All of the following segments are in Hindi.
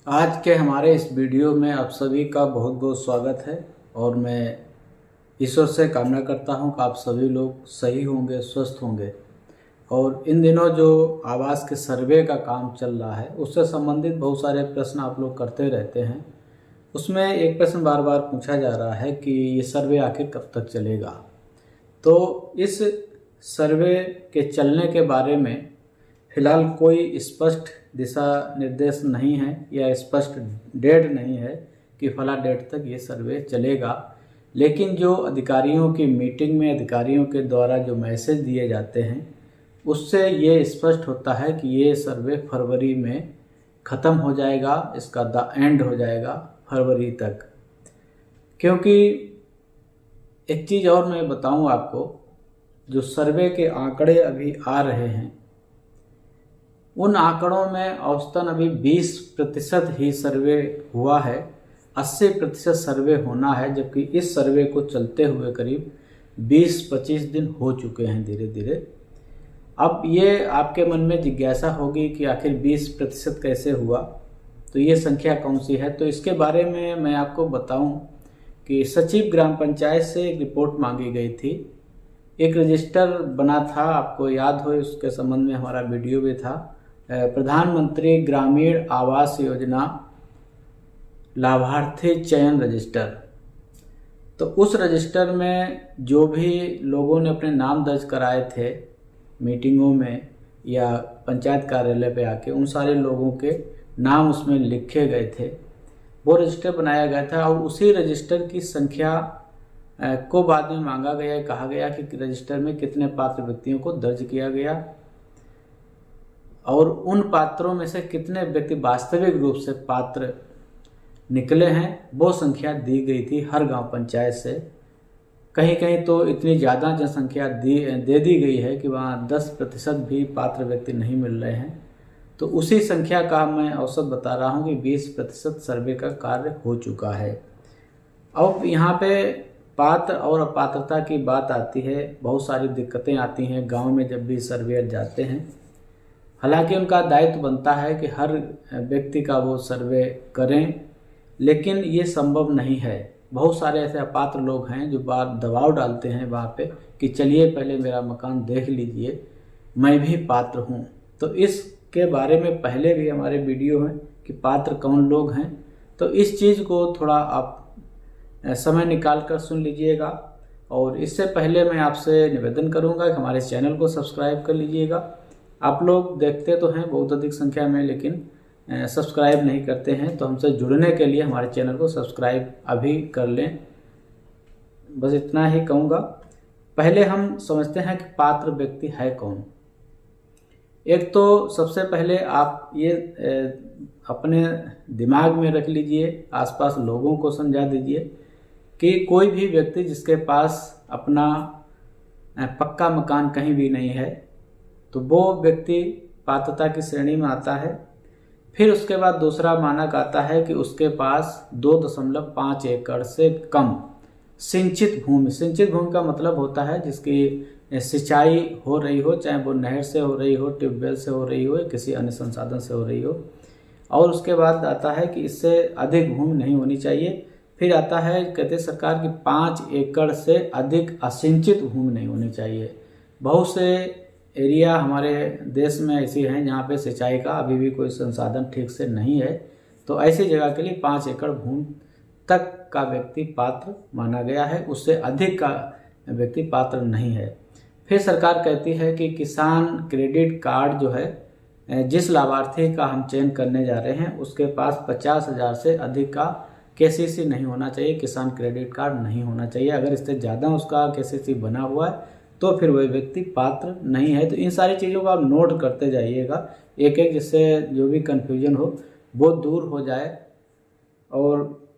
आज के हमारे इस वीडियो में आप सभी का बहुत बहुत स्वागत है और मैं ईश्वर से कामना करता हूं कि आप सभी लोग सही होंगे, स्वस्थ होंगे। और इन दिनों जो आवास के सर्वे का काम चल रहा है उससे संबंधित बहुत सारे प्रश्न आप लोग करते रहते हैं। उसमें एक प्रश्न बार बार पूछा जा रहा है कि ये सर्वे आखिर कब तक चलेगा। तो इस सर्वे के चलने के बारे में फिलहाल कोई स्पष्ट दिशा निर्देश नहीं है या स्पष्ट डेट नहीं है कि फला डेट तक ये सर्वे चलेगा। लेकिन जो अधिकारियों की मीटिंग में अधिकारियों के द्वारा जो मैसेज दिए जाते हैं उससे ये स्पष्ट होता है कि ये सर्वे फरवरी में ख़त्म हो जाएगा, इसका द एंड हो जाएगा फरवरी तक। क्योंकि एक चीज़ और मैं बताऊं आपको, जो सर्वे के आंकड़े अभी आ रहे हैं उन आंकड़ों में औसतन अभी 20% ही सर्वे हुआ है, 80% सर्वे होना है। जबकि इस सर्वे को चलते हुए करीब 20-25 दिन हो चुके हैं धीरे धीरे। अब ये आपके मन में जिज्ञासा होगी कि आखिर 20% कैसे हुआ, तो ये संख्या कौन सी है। तो इसके बारे में मैं आपको बताऊं कि सचिव ग्राम पंचायत से एक रिपोर्ट मांगी गई थी, एक रजिस्टर बना था, आपको याद हो उसके संबंध में हमारा वीडियो भी था, प्रधानमंत्री ग्रामीण आवास योजना लाभार्थी चयन रजिस्टर। तो उस रजिस्टर में जो भी लोगों ने अपने नाम दर्ज कराए थे मीटिंगों में या पंचायत कार्यालय पे आके, उन सारे लोगों के नाम उसमें लिखे गए थे, वो रजिस्टर बनाया गया था। और उसी रजिस्टर की संख्या को बाद में मांगा गया, कहा गया कि रजिस्टर में कितने पात्र व्यक्तियों को दर्ज किया गया और उन पात्रों में से कितने व्यक्ति वास्तविक रूप से पात्र निकले हैं, वो संख्या दी गई थी हर गांव पंचायत से। कहीं कहीं तो इतनी ज़्यादा जनसंख्या दे दी गई है कि वहाँ 10% भी पात्र व्यक्ति नहीं मिल रहे हैं। तो उसी संख्या का मैं औसत बता रहा हूँ कि 20% सर्वे का कार्य हो चुका है। अब यहाँ पे पात्र और अपात्रता की बात आती है, बहुत सारी दिक्कतें आती हैं गांव में जब भी सर्वेयर जाते हैं। हालांकि उनका दायित्व बनता है कि हर व्यक्ति का वो सर्वे करें, लेकिन ये संभव नहीं है। बहुत सारे ऐसे अपात्र लोग हैं जो बार दबाव डालते हैं वहाँ पे कि चलिए पहले मेरा मकान देख लीजिए, मैं भी पात्र हूँ। तो इसके बारे में पहले भी हमारे वीडियो हैं कि पात्र कौन लोग हैं। तो इस चीज़ को थोड़ा आप समय निकाल कर सुन लीजिएगा। और इससे पहले मैं आपसे निवेदन करूँगा कि हमारे चैनल को सब्सक्राइब कर लीजिएगा। आप लोग देखते तो हैं बहुत अधिक संख्या में, लेकिन सब्सक्राइब नहीं करते हैं। तो हमसे जुड़ने के लिए हमारे चैनल को सब्सक्राइब अभी कर लें। बस इतना ही कहूँगा। पहले हम समझते हैं कि पात्र व्यक्ति है कौन। एक तो सबसे पहले आप ये अपने दिमाग में रख लीजिए, आसपास लोगों को समझा दीजिए कि कोई भी व्यक्ति जिसके पास अपना पक्का मकान कहीं भी नहीं है तो वो व्यक्ति पात्रता की श्रेणी में आता है। फिर उसके बाद दूसरा मानक आता है कि उसके पास 2.5 एकड़ से कम सिंचित भूमि, सिंचित भूमि का मतलब होता है जिसकी सिंचाई हो रही हो, चाहे वो नहर से हो रही हो, ट्यूबवेल से हो रही हो, किसी अन्य संसाधन से हो रही हो। और उसके बाद आता है कि इससे अधिक भूमि नहीं होनी चाहिए। फिर आता है कहते सरकार की 5 एकड़ से अधिक असिंचित भूमि नहीं होनी चाहिए। बहुत से एरिया हमारे देश में ऐसी हैं जहाँ पे सिंचाई का अभी भी कोई संसाधन ठीक से नहीं है। तो ऐसी जगह के लिए 5 एकड़ भूमि तक का व्यक्ति पात्र माना गया है, उससे अधिक का व्यक्ति पात्र नहीं है। फिर सरकार कहती है कि किसान क्रेडिट कार्ड जो है, जिस लाभार्थी का हम चयन करने जा रहे हैं उसके पास 50,000 से अधिक का केसीसी नहीं होना चाहिए, किसान क्रेडिट कार्ड नहीं होना चाहिए। अगर इससे ज़्यादा उसका केसीसी बना हुआ है तो फिर वह व्यक्ति पात्र नहीं है। तो इन सारी चीज़ों को आप नोट करते जाइएगा एक एक, जिससे जो भी कन्फ्यूजन हो वो दूर हो जाए। और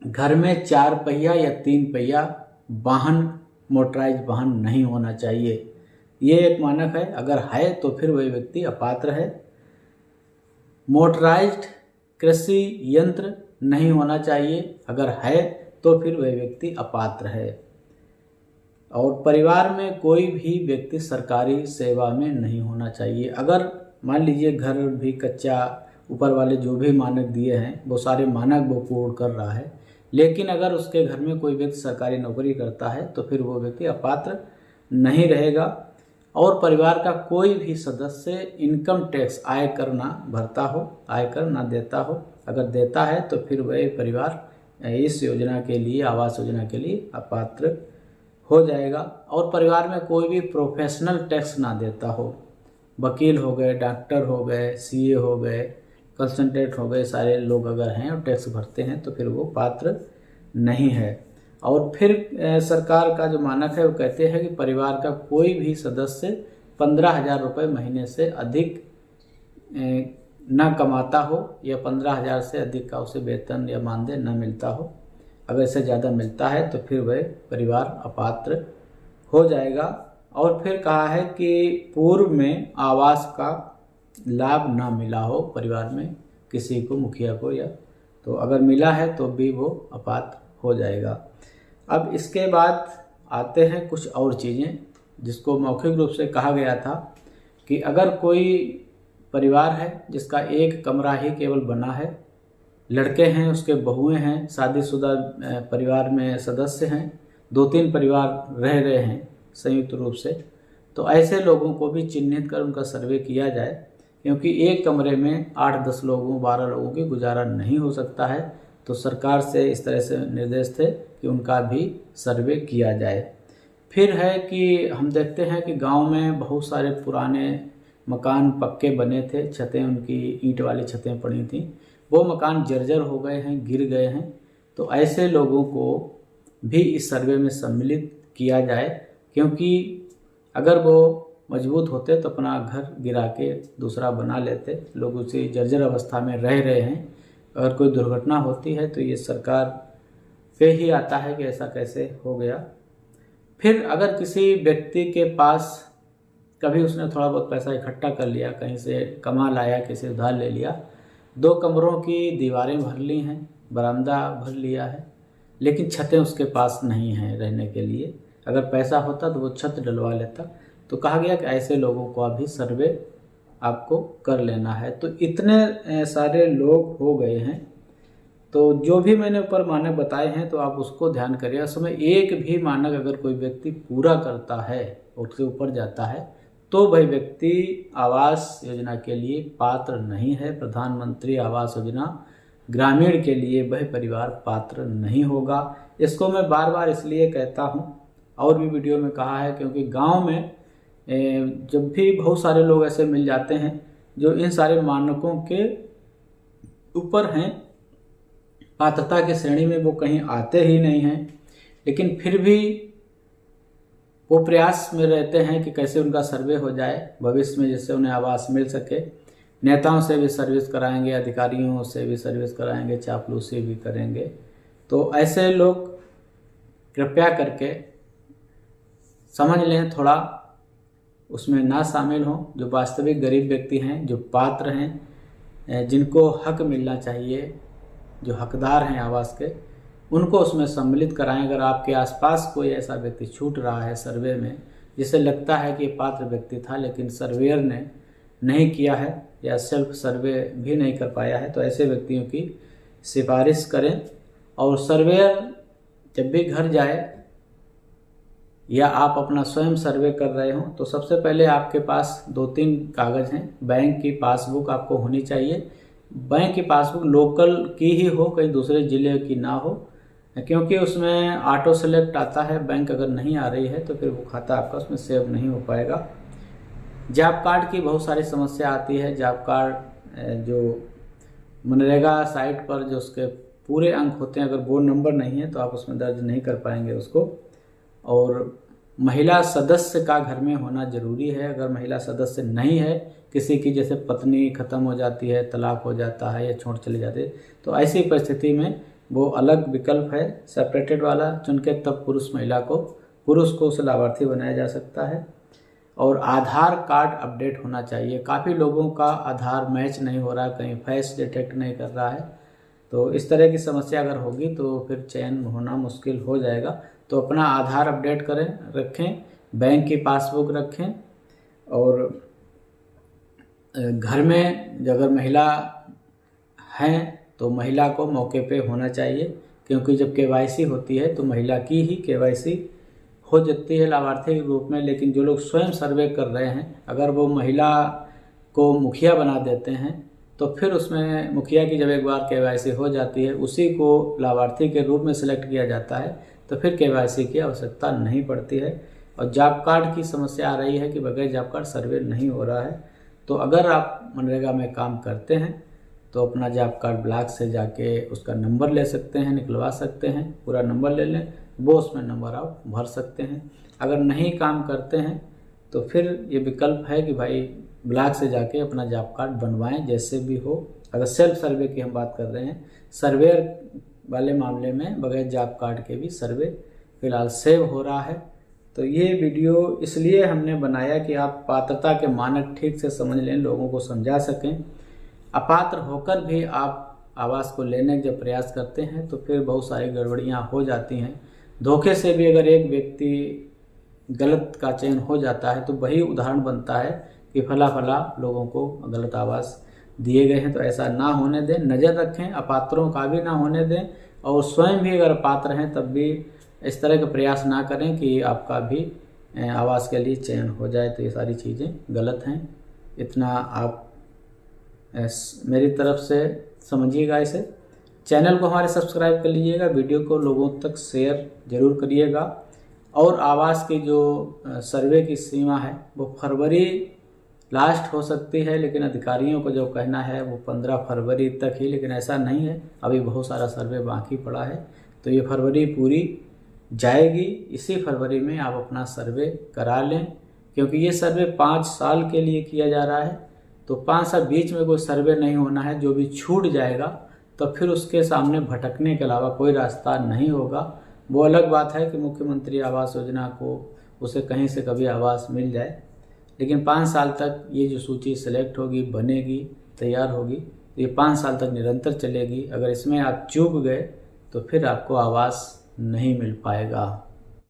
घर में 4 पहिया या 3 पहिया वाहन, मोटराइज वाहन नहीं होना चाहिए, ये एक मानक है। अगर है तो फिर वह व्यक्ति अपात्र है। मोटराइज्ड कृषि यंत्र नहीं होना चाहिए, अगर है तो फिर वह व्यक्ति अपात्र है। और परिवार में कोई भी व्यक्ति सरकारी सेवा में नहीं होना चाहिए। अगर मान लीजिए घर भी कच्चा ऊपर वाले जो भी मानक दिए हैं वो सारे मानक वो पूर्ण कर रहा है, लेकिन अगर उसके घर में कोई व्यक्ति सरकारी नौकरी करता है तो फिर वो व्यक्ति अपात्र नहीं रहेगा। और परिवार का कोई भी सदस्य इनकम टैक्स आयकर ना भरता हो, आयकर ना देता हो, अगर देता है तो फिर वह परिवार इस योजना के लिए, आवास योजना के लिए अपात्र हो जाएगा। और परिवार में कोई भी प्रोफेशनल टैक्स ना देता हो, वकील हो गए, डॉक्टर हो गए, सीए हो गए, कंसल्टेंट हो गए, सारे लोग अगर हैं और टैक्स भरते हैं तो फिर वो पात्र नहीं है। और फिर सरकार का जो मानक है वो कहते हैं कि परिवार का कोई भी सदस्य 15,000 रुपये महीने से अधिक ना कमाता हो या 15,000 से अधिक का उसे वेतन या मानदेय न मिलता हो। अगर इससे ज़्यादा मिलता है तो फिर वह परिवार अपात्र हो जाएगा। और फिर कहा है कि पूर्व में आवास का लाभ ना मिला हो परिवार में किसी को, मुखिया को, या तो अगर मिला है तो भी वो अपात्र हो जाएगा। अब इसके बाद आते हैं कुछ और चीज़ें जिसको मौखिक रूप से कहा गया था कि अगर कोई परिवार है जिसका एक कमरा ही केवल बना है, लड़के हैं, उसके बहुएं हैं, शादीशुदा परिवार में सदस्य हैं, 2-3 परिवार रह रहे हैं संयुक्त रूप से, तो ऐसे लोगों को भी चिन्हित कर उनका सर्वे किया जाए, क्योंकि एक कमरे में 8-10 लोगों, 12 लोगों की गुजारा नहीं हो सकता है। तो सरकार से इस तरह से निर्देश थे कि उनका भी सर्वे किया जाए। फिर है कि हम देखते हैं कि गांव में बहुत सारे पुराने मकान पक्के बने थे, छतें उनकी ईंट वाली छतें पड़ी थीं, वो मकान जर्जर हो गए हैं, गिर गए हैं। तो ऐसे लोगों को भी इस सर्वे में सम्मिलित किया जाए, क्योंकि अगर वो मजबूत होते तो अपना घर गिरा के दूसरा बना लेते। लोग उसी जर्जर अवस्था में रह रहे हैं, अगर कोई दुर्घटना होती है तो ये सरकार पे ही आता है कि ऐसा कैसे हो गया। फिर अगर किसी व्यक्ति के पास कभी उसने थोड़ा बहुत पैसा इकट्ठा कर लिया, कहीं से कमा लाया, किसी उधार ले लिया, 2 कमरों की दीवारें भर ली हैं, बरामदा भर लिया है, लेकिन छतें उसके पास नहीं हैं रहने के लिए, अगर पैसा होता तो वो छत डलवा लेता। तो कहा गया कि ऐसे लोगों को अभी सर्वे आपको कर लेना है। तो इतने सारे लोग हो गए हैं, तो जो भी मैंने ऊपर मानक बताए हैं तो आप उसको ध्यान करिए। उस समय एक भी मानक अगर कोई व्यक्ति पूरा करता है, उसके ऊपर जाता है, तो वह व्यक्ति आवास योजना के लिए पात्र नहीं है। प्रधानमंत्री आवास योजना ग्रामीण के लिए वह परिवार पात्र नहीं होगा। इसको मैं बार बार इसलिए कहता हूँ, और भी वीडियो में कहा है, क्योंकि गांव में जब भी बहुत सारे लोग ऐसे मिल जाते हैं जो इन सारे मानकों के ऊपर हैं, पात्रता की श्रेणी में वो कहीं आते ही नहीं हैं, लेकिन फिर भी वो प्रयास में रहते हैं कि कैसे उनका सर्वे हो जाए भविष्य में, जिससे उन्हें आवास मिल सके। नेताओं से भी सर्विस कराएंगे, अधिकारियों से भी सर्विस कराएंगे, चापलूसी भी करेंगे। तो ऐसे लोग कृपया करके समझ लें, थोड़ा उसमें ना शामिल हों। जो वास्तविक गरीब व्यक्ति हैं, जो पात्र हैं, जिनको हक मिलना चाहिए, जो हकदार हैं आवास के, उनको उसमें सम्मिलित कराएं। अगर आपके आसपास कोई ऐसा व्यक्ति छूट रहा है सर्वे में, जिसे लगता है कि पात्र व्यक्ति था लेकिन सर्वेयर ने नहीं किया है या सेल्फ सर्वे भी नहीं कर पाया है, तो ऐसे व्यक्तियों की सिफारिश करें। और सर्वेयर जब भी घर जाए या आप अपना स्वयं सर्वे कर रहे हो, तो सबसे पहले आपके पास 2-3 कागज़ हैं। बैंक की पासबुक आपको होनी चाहिए। बैंक की पासबुक लोकल की ही हो, कहीं दूसरे ज़िले की ना हो, क्योंकि उसमें ऑटो सेलेक्ट आता है। बैंक अगर नहीं आ रही है तो फिर वो खाता आपका उसमें सेव नहीं हो पाएगा। जॉब कार्ड की बहुत सारी समस्या आती है। जॉब कार्ड जो मनरेगा साइट पर जो उसके पूरे अंक होते हैं, अगर वो नंबर नहीं है तो आप उसमें दर्ज नहीं कर पाएंगे उसको। और महिला सदस्य का घर में होना ज़रूरी है। अगर महिला सदस्य नहीं है, किसी की जैसे पत्नी ख़त्म हो जाती है, तलाक हो जाता है या छोड़ चले जाते हैं, तो ऐसी परिस्थिति में वो अलग विकल्प है सेपरेटेड वाला चुन के, तब पुरुष को उसे लाभार्थी बनाया जा सकता है। और आधार कार्ड अपडेट होना चाहिए। काफ़ी लोगों का आधार मैच नहीं हो रहा, कहीं फेस डिटेक्ट नहीं कर रहा है, तो इस तरह की समस्या अगर होगी तो फिर चयन होना मुश्किल हो जाएगा। तो अपना आधार अपडेट रखें, बैंक की पासबुक रखें। और घर में अगर महिला हैं तो महिला को मौके पे होना चाहिए, क्योंकि जब केवाईसी होती है तो महिला की ही केवाईसी हो जाती है लाभार्थी के रूप में। लेकिन जो लोग स्वयं सर्वे कर रहे हैं, अगर वो महिला को मुखिया बना देते हैं तो फिर उसमें मुखिया की जब एक बार केवाईसी हो जाती है, उसी को लाभार्थी के रूप में सिलेक्ट किया जाता है, तो फिर केवाईसी की आवश्यकता नहीं पड़ती है। और जॉब कार्ड की समस्या आ रही है कि बगैर जॉब कार्ड सर्वे नहीं हो रहा है। तो अगर आप मनरेगा में काम करते हैं तो अपना जॉब कार्ड ब्लॉक से जाके उसका नंबर ले सकते हैं, निकलवा सकते हैं, पूरा नंबर ले लें, वो उसमें नंबर आप भर सकते हैं। अगर नहीं काम करते हैं तो फिर ये विकल्प है कि भाई ब्लॉक से जाके अपना जॉब कार्ड बनवाएं, जैसे भी हो। अगर सेल्फ सर्वे की हम बात कर रहे हैं, सर्वेयर वाले मामले में बगैर जॉब कार्ड के भी सर्वे फिलहाल सेव हो रहा है। तो ये वीडियो इसलिए हमने बनाया कि आप पात्रता के मानक ठीक से समझ लें, लोगों को समझा सकें। अपात्र होकर भी आप आवास को लेने का जब प्रयास करते हैं तो फिर बहुत सारी गड़बड़ियाँ हो जाती हैं। धोखे से भी अगर एक व्यक्ति गलत का चयन हो जाता है तो वही उदाहरण बनता है कि फला फला लोगों को गलत आवास दिए गए हैं। तो ऐसा ना होने दें, नज़र रखें, अपात्रों का भी ना होने दें, और स्वयं भी अगर पात्र हैं तब भी इस तरह का प्रयास ना करें कि आपका भी आवास के लिए चयन हो जाए। तो ये सारी चीज़ें गलत हैं। इतना आप मेरी तरफ से समझिएगा। इसे चैनल को हमारे सब्सक्राइब कर लीजिएगा, वीडियो को लोगों तक शेयर ज़रूर करिएगा। और आवास की जो सर्वे की सीमा है वो फरवरी लास्ट हो सकती है, लेकिन अधिकारियों को जो कहना है वो 15 फरवरी तक ही, लेकिन ऐसा नहीं है, अभी बहुत सारा सर्वे बाकी पड़ा है। तो ये फरवरी पूरी जाएगी, इसी फरवरी में आप अपना सर्वे करा लें, क्योंकि ये सर्वे 5 साल के लिए किया जा रहा है। तो 5 साल बीच में कोई सर्वे नहीं होना है। जो भी छूट जाएगा तो फिर उसके सामने भटकने के अलावा कोई रास्ता नहीं होगा। वो अलग बात है कि मुख्यमंत्री आवास योजना को उसे कहीं से कभी आवास मिल जाए, लेकिन 5 साल तक ये जो सूची सिलेक्ट होगी, बनेगी, तैयार होगी, तो ये 5 साल तक निरंतर चलेगी। अगर इसमें आप चूक गए तो फिर आपको आवास नहीं मिल पाएगा।